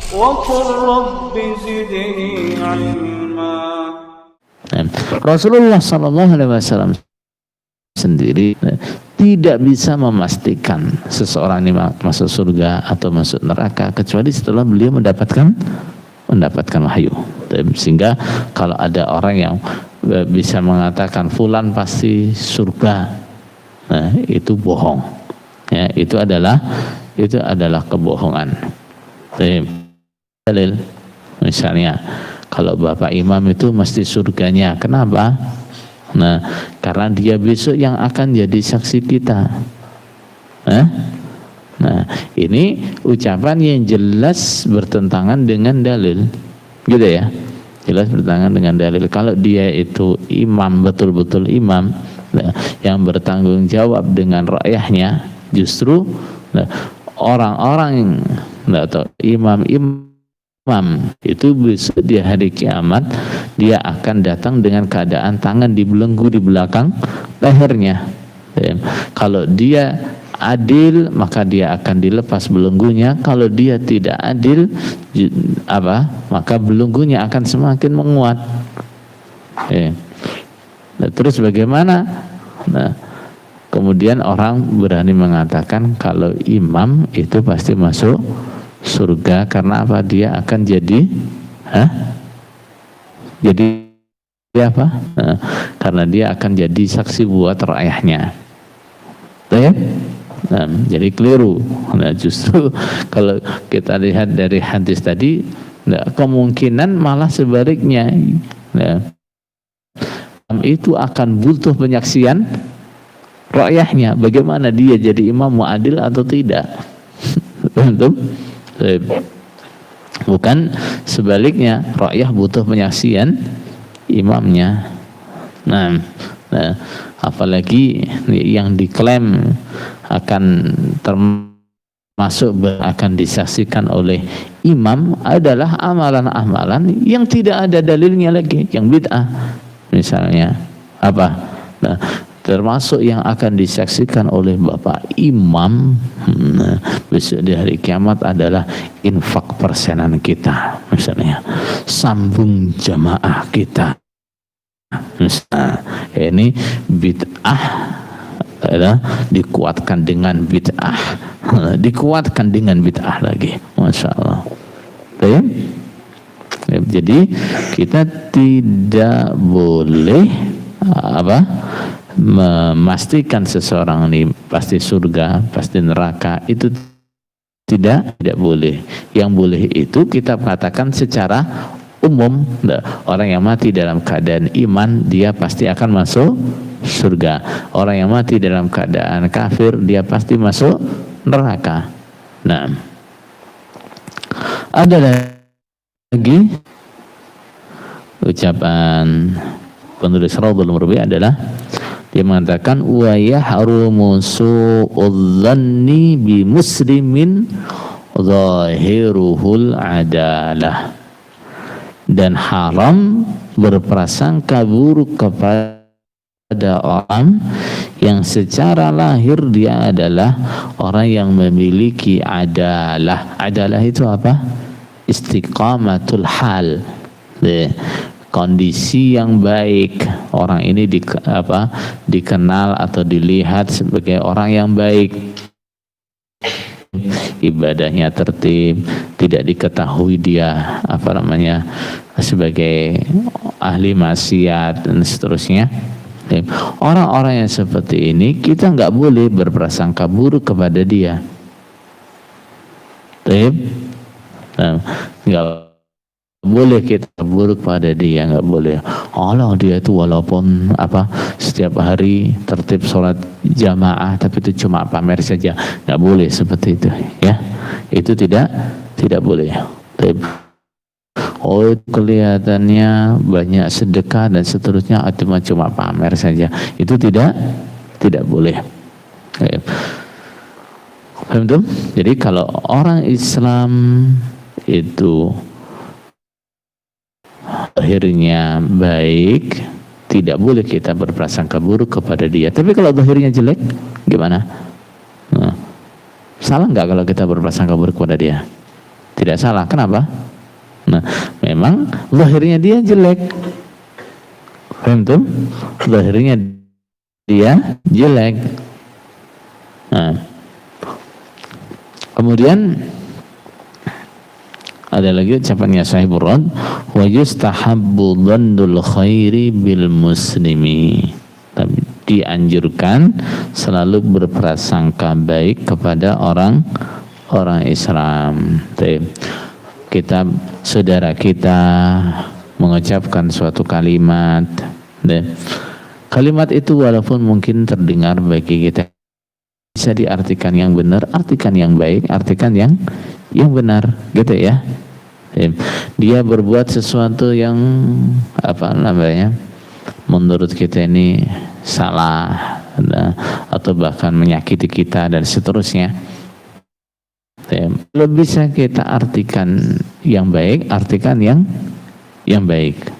وقل رب زدني علما. Rasulullah Sallallahu Alaihi Wasallam sendiri tidak bisa memastikan seseorang ini masuk surga atau masuk neraka kecuali setelah beliau mendapatkan wahyu. Sehingga kalau ada orang yang bisa mengatakan fulan pasti surga, nah itu bohong. Ya, itu adalah kebohongan. Dalil misalnya kalau Bapak Imam itu mesti surganya. Kenapa? Nah, karena dia besok yang akan jadi saksi kita. Nah, ini ucapan yang jelas bertentangan dengan dalil, gitu ya. Jelas bertentangan dengan dalil. Kalau dia itu imam, betul-betul imam, nah, yang bertanggung jawab dengan rakyatnya, justru orang-orang atau imam itu besok di hari kiamat dia akan datang dengan keadaan tangan dibelenggu di belakang lehernya. Kalau dia adil maka dia akan dilepas belenggunya. Kalau dia tidak adil maka belenggunya akan semakin menguat. Nah, terus bagaimana? Nah, kemudian orang berani mengatakan kalau imam itu pasti masuk surga karena apa? Dia akan jadi apa? Nah, karena dia akan jadi saksi buat rakyatnya. Nah, jadi keliru. Nah, justru kalau kita lihat dari hadis tadi, nah, kemungkinan malah sebaliknya. Nah, itu akan butuh penyaksian rakyatnya. Bagaimana dia jadi imam muadil atau tidak? Betul? Bukan sebaliknya, rakyat butuh penyaksian imamnya. Nah, apalagi yang diklaim akan termasuk akan disaksikan oleh imam adalah amalan-amalan yang tidak ada dalilnya lagi, yang bid'ah. Misalnya apa? Nah, termasuk yang akan disaksikan oleh Bapak Imam besok di hari kiamat adalah infak persenan kita, misalnya sambung jamaah kita. Nah, ini bid'ah dikuatkan dengan bid'ah, dikuatkan dengan bid'ah lagi, masya Allah. Jadi kita tidak boleh memastikan seseorang ini pasti surga, pasti neraka, itu tidak boleh. Yang boleh itu kita katakan secara umum, orang yang mati dalam keadaan iman dia pasti akan masuk surga. Orang yang mati dalam keadaan kafir dia pasti masuk neraka. Nah, ada lagi ucapan penulis Raudhul Murbi adalah dia mengatakan wa yahrumu su'udzanni bi muslimin zahiruhul adalah, dan haram berprasangka buruk kepada orang yang secara lahir dia adalah orang yang memiliki adalah. Adalah itu apa? Istiqamatul hal, kondisi yang baik. Orang ini dikenal atau dilihat sebagai orang yang baik, ibadahnya tertib, tidak diketahui dia sebagai ahli maksiat dan seterusnya. Orang-orang yang seperti ini kita nggak boleh berprasangka buruk kepada dia. Nggak boleh kita buruk pada dia, nggak boleh. Allah dia itu walaupun setiap hari tertib sholat jamaah tapi itu cuma pamer saja, nggak boleh seperti itu ya. Itu tidak boleh. Oh, kelihatannya banyak sedekah dan seterusnya, cuma pamer saja, itu tidak boleh. Betul? Jadi kalau orang Islam itu akhirnya baik, tidak boleh kita berprasangka buruk kepada dia. Tapi kalau zahirnya jelek, gimana? Nah, Salah nggak kalau kita berprasangka buruk kepada dia? Tidak salah. Kenapa? Nah, memang zahirnya dia jelek. Paham tuh? Zahirnya dia jelek. Nah, kemudian ada lagi ucapannya Sahibur Rad, wa yustahabbu dhannul khairi bil muslimi. Tapi dianjurkan selalu berprasangka baik kepada orang Islam. Kita, saudara kita mengucapkan suatu kalimat, kalimat itu walaupun mungkin terdengar bagi kita bisa diartikan yang benar, artikan yang baik, artikan yang benar, gitu ya. Dia berbuat sesuatu yang menurut kita ini salah, atau bahkan menyakiti kita dan seterusnya. Kalau bisa kita artikan yang baik, artikan yang baik.